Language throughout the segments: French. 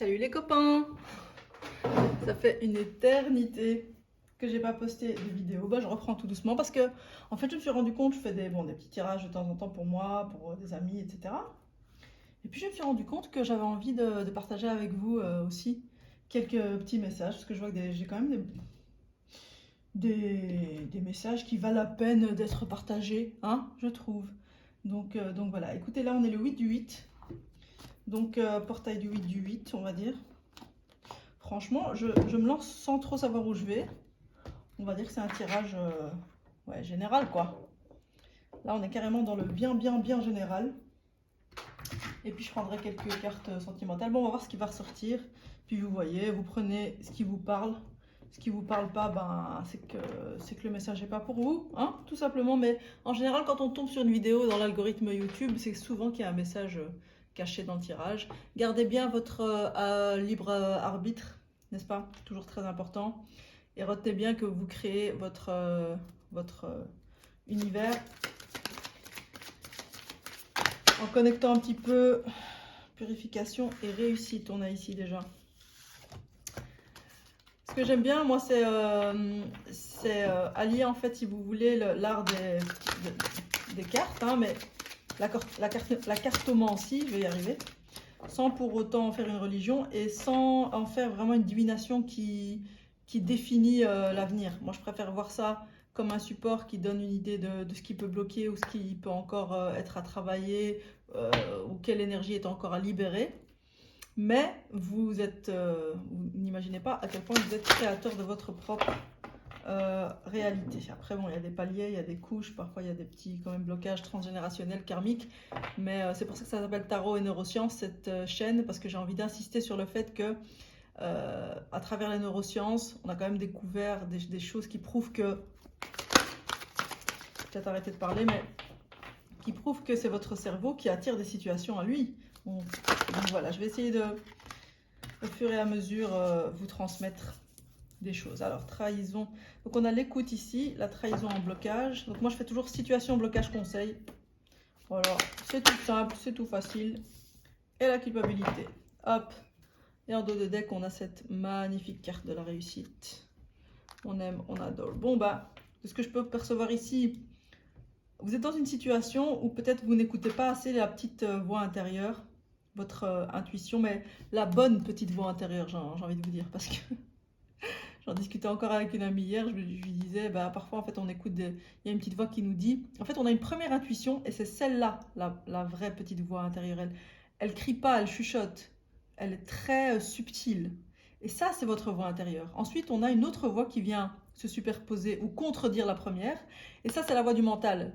Salut les copains! Ça fait une éternité que j'ai pas posté de vidéo. Bah, je reprends tout doucement parce que en fait je me suis rendu compte, je fais des petits tirages de temps en temps pour moi, pour des amis, etc. Et puis je me suis rendu compte que j'avais envie de partager avec vous aussi quelques petits messages parce que je vois que j'ai quand même des messages qui valent la peine d'être partagés, hein, je trouve. Donc voilà, écoutez, là on est le 8 du 8, donc portail du 8 du 8, on va dire. Franchement, je me lance sans trop savoir où je vais. On va dire que c'est un tirage ouais, général, quoi. Là, on est carrément dans le bien général. Et puis, je prendrai quelques cartes sentimentales. Bon, on va voir ce qui va ressortir. Puis, vous voyez, vous prenez ce qui vous parle. Ce qui vous parle pas, ben, c'est que le message n'est pas pour vous, hein, tout simplement. Mais en général, quand on tombe sur une vidéo dans l'algorithme YouTube, c'est souvent qu'il y a un message caché dans le tirage. Gardez bien votre libre arbitre, n'est-ce pas? Toujours très important. Et retenez bien que vous créez votre univers en connectant un petit peu purification et réussite. On a ici déjà. Ce que j'aime bien, moi, c'est allier, en fait, si vous voulez, l'art des cartes, hein, mais la cartomancie, je vais y arriver, sans pour autant en faire une religion et sans en faire vraiment une divination qui définit l'avenir. Moi, je préfère voir ça comme un support qui donne une idée de ce qui peut bloquer ou ce qui peut encore être à travailler ou quelle énergie est encore à libérer. Mais vous n'imaginez pas à quel point vous êtes créateur de votre propre réalité. Après, bon, il y a des paliers, il y a des couches, parfois il y a des petits quand même blocages transgénérationnels, karmiques, mais c'est pour ça que ça s'appelle Tarot et Neurosciences, cette chaîne, parce que j'ai envie d'insister sur le fait que à travers les neurosciences, on a quand même découvert des choses qui prouvent que, peut-être arrêter de parler, mais qui prouvent que c'est votre cerveau qui attire des situations à lui. Bon, donc voilà, je vais essayer de, au fur et à mesure, vous transmettre des choses. Alors, trahison. Donc, on a l'écoute ici, la trahison en blocage. Donc, moi, je fais toujours situation, blocage, conseil. Voilà, c'est tout simple, c'est tout facile. Et la culpabilité. Hop. Et en dos de deck, on a cette magnifique carte de la réussite. On aime, on adore. Bon, bah, de ce que je peux percevoir ici, vous êtes dans une situation où peut-être vous n'écoutez pas assez la petite voix intérieure, votre intuition, mais la bonne petite voix intérieure, j'ai envie de vous dire, parce que j'en discutais encore avec une amie hier, je lui disais, bah, parfois en fait on écoute, il y a une petite voix qui nous dit, en fait on a une première intuition et c'est celle-là, la vraie petite voix intérieure, elle crie pas, elle chuchote, elle est très subtile. Et ça c'est votre voix intérieure. Ensuite on a une autre voix qui vient se superposer ou contredire la première, et ça c'est la voix du mental,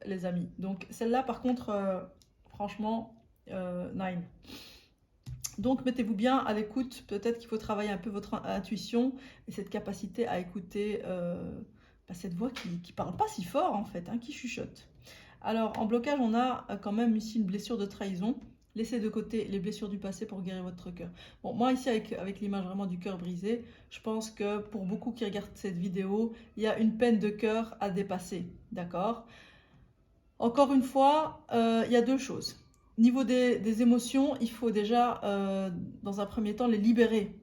les amis. Donc celle-là par contre, franchement, nine. Donc mettez-vous bien à l'écoute, peut-être qu'il faut travailler un peu votre intuition et cette capacité à écouter cette voix qui ne parle pas si fort en fait, hein, qui chuchote. Alors en blocage, on a quand même ici une blessure de trahison. Laissez de côté les blessures du passé pour guérir votre cœur. Bon, moi ici avec l'image vraiment du cœur brisé, je pense que pour beaucoup qui regardent cette vidéo, il y a une peine de cœur à dépasser, d'accord? Encore une fois, il y a deux choses. Niveau des émotions, il faut déjà, dans un premier temps, les libérer.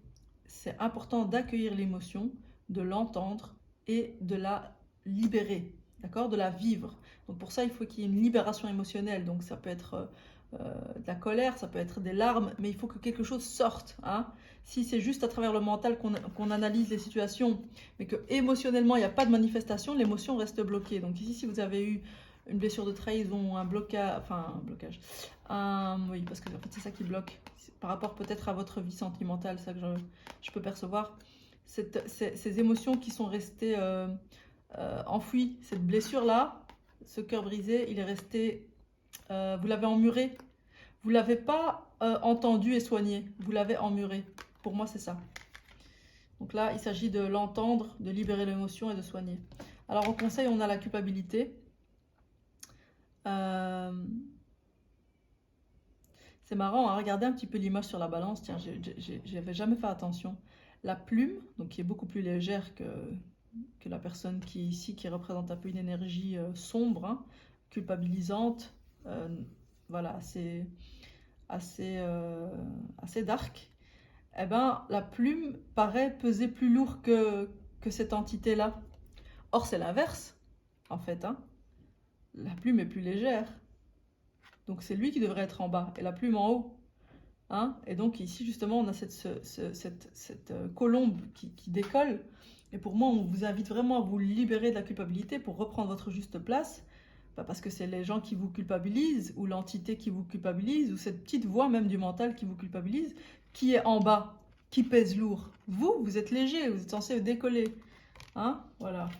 C'est important d'accueillir l'émotion, de l'entendre et de la libérer, d'accord? De la vivre. Donc pour ça, il faut qu'il y ait une libération émotionnelle. Donc ça peut être de la colère, ça peut être des larmes, mais il faut que quelque chose sorte, hein. Si c'est juste à travers le mental qu'on analyse les situations, mais que émotionnellement il n'y a pas de manifestation, l'émotion reste bloquée. Donc ici, si vous avez eu une blessure de trahison, un blocage, oui, parce que en fait, c'est ça qui bloque, par rapport peut-être à votre vie sentimentale, ça que je peux percevoir, ces émotions qui sont restées enfouies, cette blessure-là, ce cœur brisé, il est resté, vous l'avez emmuré, vous ne l'avez pas entendu et soigné, vous l'avez emmuré. Pour moi, c'est ça. Donc là, il s'agit de l'entendre, de libérer l'émotion et de soigner. Alors, au conseil, on a la culpabilité. C'est marrant, hein, regardez un petit peu l'image sur la balance. Tiens, j'avais jamais fait attention. La plume, donc qui est beaucoup plus légère que la personne qui est ici, qui représente un peu une énergie sombre, hein, culpabilisante, voilà, assez dark. eh ben, la plume paraît peser plus lourd que cette entité-là. Or, c'est l'inverse, en fait, hein. La plume est plus légère. Donc, c'est lui qui devrait être en bas et la plume en haut. Hein. Et donc, ici, justement, on a cette colombe qui décolle. Et pour moi, on vous invite vraiment à vous libérer de la culpabilité pour reprendre votre juste place. Parce que c'est les gens qui vous culpabilisent, ou l'entité qui vous culpabilise, ou cette petite voix même du mental qui vous culpabilise, qui est en bas, qui pèse lourd. Vous êtes léger, vous êtes censé décoller. Hein, voilà.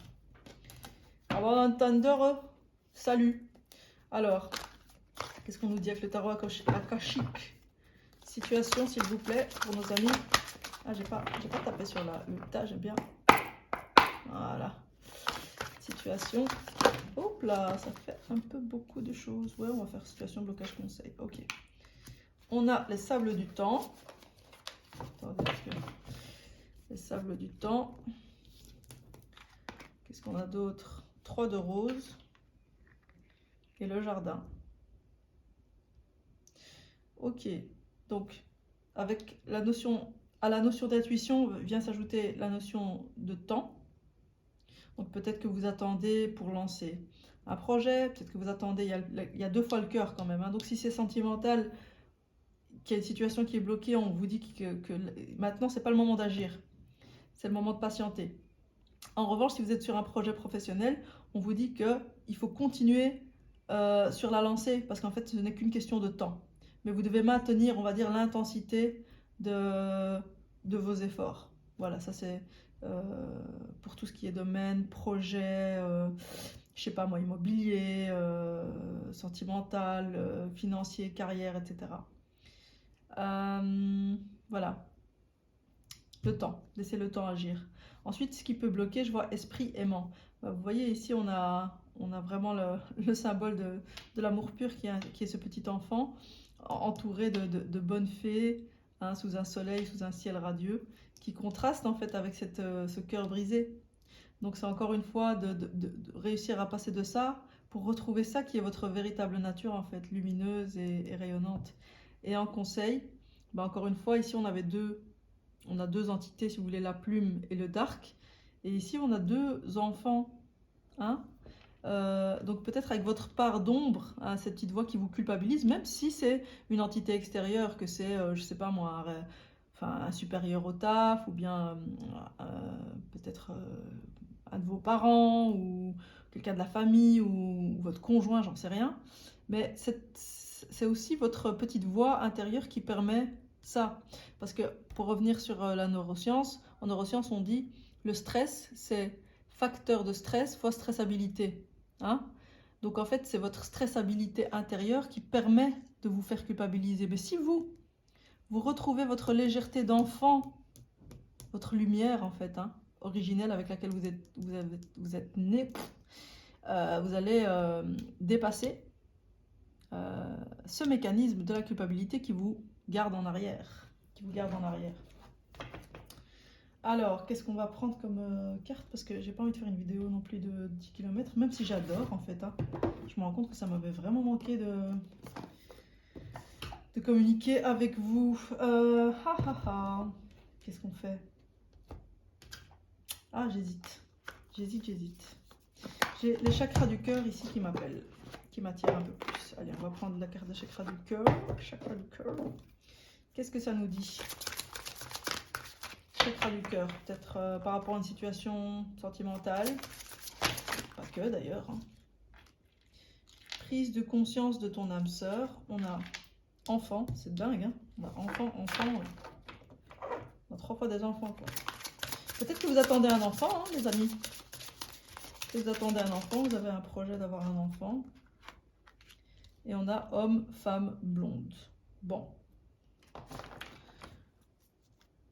Avant d'entendre, salut. Alors, qu'est-ce qu'on nous dit avec le tarot akashique? Situation, s'il vous plaît, pour nos amis. Ah, j'ai pas tapé sur le tas, j'aime bien. Voilà. Situation. Hop là, ça fait un peu beaucoup de choses. Ouais, on va faire situation, blocage, conseil. Ok. On a les sables du temps. Attendez, les sables du temps. Qu'est-ce qu'on a d'autre? 3 de rose. Et le jardin. Ok. Donc, avec la notion, à la notion d'intuition vient s'ajouter la notion de temps. Donc peut-être que vous attendez pour lancer un projet, peut-être que vous attendez, il y a 2 fois le cœur quand même. Hein. Donc si c'est sentimental, qu'il y a une situation qui est bloquée, on vous dit que maintenant c'est pas le moment d'agir, c'est le moment de patienter. En revanche, si vous êtes sur un projet professionnel, on vous dit qu'il faut continuer sur la lancée, parce qu'en fait ce n'est qu'une question de temps. Mais vous devez maintenir, on va dire, l'intensité de vos efforts. Voilà, ça c'est pour tout ce qui est domaine, projet, je sais pas moi, immobilier, sentimental, financier, carrière, etc. Voilà, le temps, laissez le temps agir. Ensuite, ce qui peut bloquer, je vois esprit aimant. Vous voyez ici, on a vraiment le symbole de l'amour pur qui est ce petit enfant, entouré de bonnes fées, hein, sous un soleil, sous un ciel radieux, qui contraste en fait avec ce cœur brisé. Donc c'est encore une fois de réussir à passer de ça pour retrouver ça qui est votre véritable nature en fait, lumineuse et rayonnante. Et en conseil, bah encore une fois, ici on a deux entités, si vous voulez, la plume et le dark. Et ici on a 2 enfants, hein. Donc peut-être avec votre part d'ombre, hein, cette petite voix qui vous culpabilise, même si c'est une entité extérieure, que c'est, je sais pas moi, un supérieur au taf, ou bien peut-être un de vos parents, ou quelqu'un de la famille, ou votre conjoint, j'en sais rien. Mais c'est aussi votre petite voix intérieure qui permet ça. Parce que pour revenir sur la neuroscience, en neuroscience on dit le stress c'est facteur de stress fois stressabilité. Hein? Donc en fait c'est votre stressabilité intérieure qui permet de vous faire culpabiliser. Mais si vous retrouvez votre légèreté d'enfant, votre lumière en fait, hein, originelle avec laquelle vous êtes né, vous allez dépasser ce mécanisme de la culpabilité qui vous garde en arrière. Alors, qu'est-ce qu'on va prendre comme carte? Parce que j'ai pas envie de faire une vidéo non plus de 10 km, même si j'adore en fait. Hein. Je me rends compte que ça m'avait vraiment manqué de communiquer avec vous. Qu'est-ce qu'on fait? Ah, j'hésite. J'ai les chakras du cœur ici qui m'appellent, qui m'attirent un peu plus. Allez, on va prendre la carte des chakras du cœur. Chakra du cœur. Qu'est-ce que ça nous dit? Chakra du cœur, peut-être par rapport à une situation sentimentale. Pas que d'ailleurs. Hein. Prise de conscience de ton âme sœur. On a enfant, c'est dingue. Hein. On a enfant. On a 3 fois des enfants. Peut-être que vous attendez un enfant, hein, les amis. Si vous attendez un enfant, vous avez un projet d'avoir un enfant. Et on a homme, femme, blonde. Bon.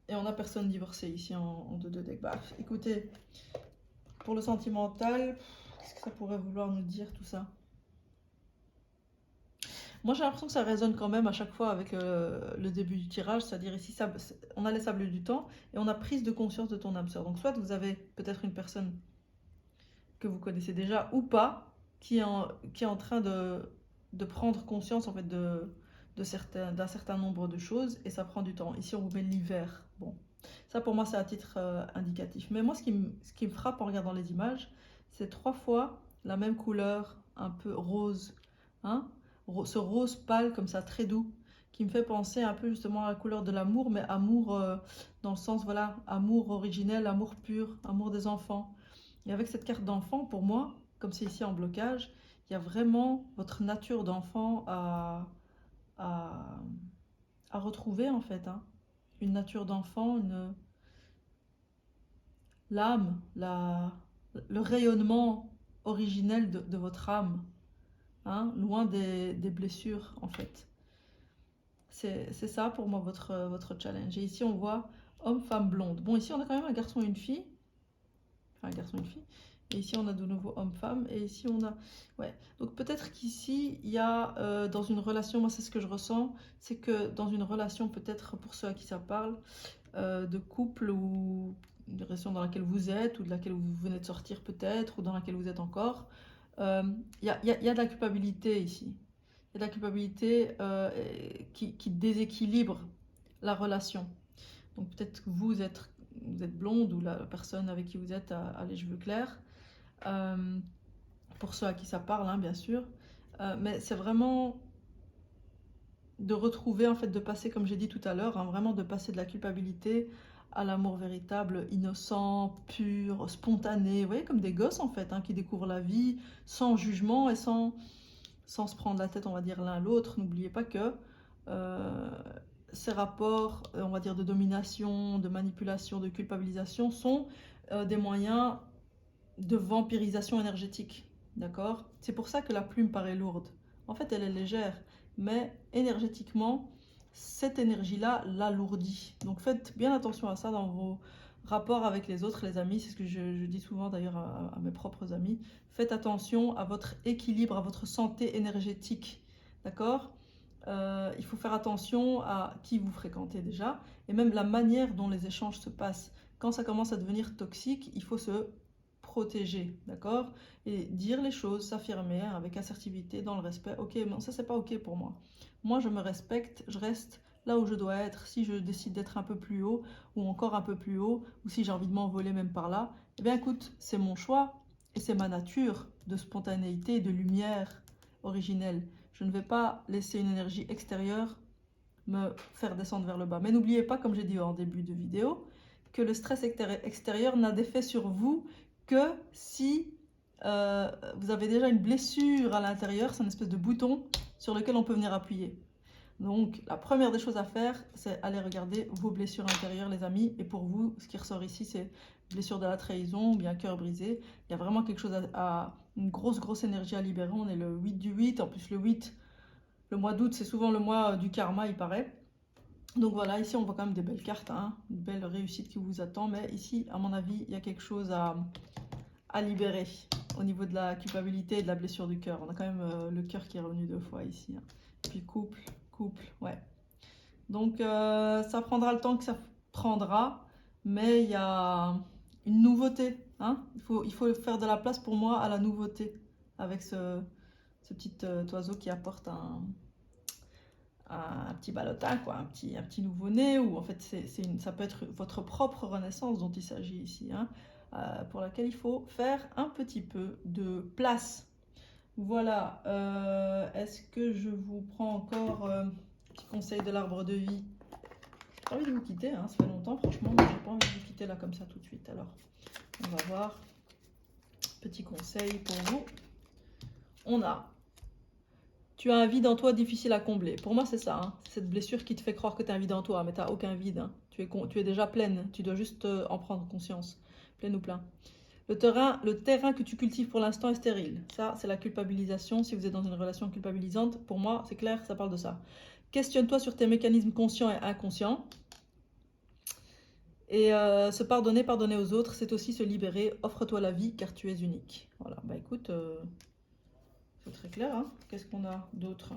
Et on a personne divorcée ici en 2 deck. Bah, écoutez, pour le sentimental, qu'est-ce que ça pourrait vouloir nous dire tout ça? Moi j'ai l'impression que ça résonne quand même à chaque fois avec le début du tirage, c'est-à-dire ici on a les sables du temps et on a prise de conscience de ton âme sœur. Donc soit vous avez peut-être une personne que vous connaissez déjà ou pas qui est en train de prendre conscience en fait de d'un certain nombre de choses et ça prend du temps. Ici, on vous met l'hiver. Bon, ça pour moi, c'est à titre indicatif. Mais moi, ce qui me frappe en regardant les images, c'est 3 fois la même couleur, un peu rose. Hein, ce rose pâle comme ça, très doux, qui me fait penser un peu justement à la couleur de l'amour, mais amour dans le sens, voilà, amour originel, amour pur, amour des enfants. Et avec cette carte d'enfant, pour moi, comme c'est ici en blocage, il y a vraiment votre nature d'enfant à, à retrouver en fait. Hein. Une nature d'enfant, l'âme, le rayonnement originel de votre âme, hein, loin des blessures en fait. C'est ça pour moi votre challenge. Et ici on voit homme, femme, blonde. Bon, ici on a quand même un garçon et une fille. Enfin, un garçon et une fille. Et ici on a de nouveau homme-femme. Et ici on a... Ouais. Donc peut-être qu'ici il y a dans une relation, moi c'est ce que je ressens, c'est que dans une relation, peut-être pour ceux à qui ça parle, de couple ou une relation dans laquelle vous êtes, ou de laquelle vous venez de sortir peut-être, ou dans laquelle vous êtes encore, il y a de la culpabilité ici. Il y a de la culpabilité qui déséquilibre la relation. Donc peut-être que vous êtes blonde ou la personne avec qui vous êtes a les cheveux clairs. Pour ceux à qui ça parle, hein, bien sûr. Mais c'est vraiment de retrouver, en fait, de passer, comme j'ai dit tout à l'heure, hein, vraiment de passer de la culpabilité à l'amour véritable, innocent, pur, spontané. Vous voyez, comme des gosses, en fait, hein, qui découvrent la vie sans jugement et sans se prendre la tête, on va dire, l'un l'autre. N'oubliez pas que ces rapports, on va dire, de domination, de manipulation, de culpabilisation sont des moyens de vampirisation énergétique. D'accord? C'est pour ça que la plume paraît lourde. En fait, elle est légère, mais énergétiquement, cette énergie-là l'alourdit. Donc faites bien attention à ça dans vos rapports avec les autres, les amis. C'est ce que je dis souvent d'ailleurs à mes propres amis. Faites attention à votre équilibre, à votre santé énergétique. D'accord? Il faut faire attention à qui vous fréquentez déjà, et même la manière dont les échanges se passent. Quand ça commence à devenir toxique, il faut se protéger, d'accord? Et dire les choses, s'affirmer avec assertivité, dans le respect. Ok, non, ça c'est pas ok pour moi. Moi je me respecte, je reste là où je dois être. Si je décide d'être un peu plus haut, ou encore un peu plus haut, ou si j'ai envie de m'envoler même par là, eh bien écoute, c'est mon choix, et c'est ma nature de spontanéité et de lumière originelle. Je ne vais pas laisser une énergie extérieure me faire descendre vers le bas. Mais n'oubliez pas, comme j'ai dit en début de vidéo, que le stress extérieur n'a d'effet sur vous que si vous avez déjà une blessure à l'intérieur. C'est une espèce de bouton sur lequel on peut venir appuyer. Donc la première des choses à faire, c'est aller regarder vos blessures intérieures, les amis. Et pour vous, ce qui ressort ici, c'est blessure de la trahison ou bien cœur brisé. Il y a vraiment quelque chose une grosse énergie à libérer. On est le 8 du 8. En plus, le 8, le mois d'août, c'est souvent le mois du karma, il paraît. Donc voilà, ici on voit quand même des belles cartes, hein, une belle réussite qui vous attend. Mais ici, à mon avis, il y a quelque chose à libérer au niveau de la culpabilité et de la blessure du cœur. On a quand même le cœur qui est revenu 2 fois ici. Hein. Puis couple, ouais. Donc ça prendra le temps que ça prendra, mais il y a une nouveauté. Hein. Il faut faire de la place pour moi à la nouveauté avec ce petit oiseau qui apporte un petit ballotin, quoi, un petit nouveau-né, ou en fait ça peut être votre propre renaissance dont il s'agit ici, hein, pour laquelle il faut faire un petit peu de place. Voilà, est-ce que je vous prends encore un petit conseil de l'arbre de vie? J'ai pas envie de vous quitter, hein, ça fait longtemps, franchement, mais j'ai pas envie de vous quitter là comme ça tout de suite. Alors, on va voir, petit conseil pour vous. On a: tu as un vide en toi difficile à combler. Pour moi, c'est ça. Hein. Cette blessure qui te fait croire que tu as un vide en toi, mais tu n'as aucun vide. Hein. Tu es déjà pleine. Tu dois juste en prendre conscience. Pleine ou plein. Le terrain que tu cultives pour l'instant est stérile. Ça, c'est la culpabilisation. Si vous êtes dans une relation culpabilisante, pour moi, c'est clair, ça parle de ça. Questionne-toi sur tes mécanismes conscients et inconscients. Et se pardonner aux autres, c'est aussi se libérer. Offre-toi la vie, car tu es unique. Voilà, bah écoute... c'est très clair, hein. Qu'est-ce qu'on a d'autre?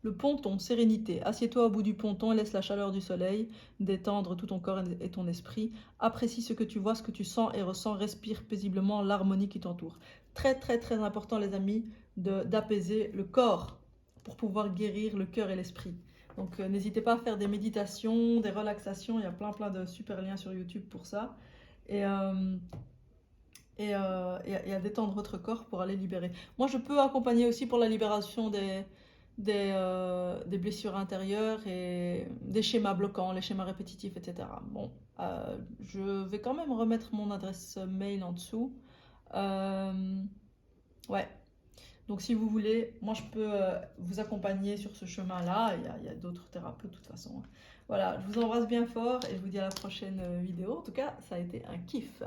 Le ponton, sérénité. Assieds-toi au bout du ponton et laisse la chaleur du soleil détendre tout ton corps et ton esprit. Apprécie ce que tu vois, ce que tu sens et ressens. Respire paisiblement l'harmonie qui t'entoure. Très important, les amis, d'apaiser le corps. pour pouvoir guérir le cœur et l'esprit. Donc n'hésitez pas à faire des méditations, des relaxations, il y a plein de super liens sur YouTube pour ça. Et à détendre votre corps pour aller libérer. Moi, je peux accompagner aussi pour la libération des blessures intérieures et des schémas bloquants, les schémas répétitifs, etc. Bon, je vais quand même remettre mon adresse mail en dessous. Ouais. Donc si vous voulez, moi je peux vous accompagner sur ce chemin-là. Il y a d'autres thérapeutes de toute façon. Voilà, je vous embrasse bien fort et je vous dis à la prochaine vidéo. En tout cas, ça a été un kiff.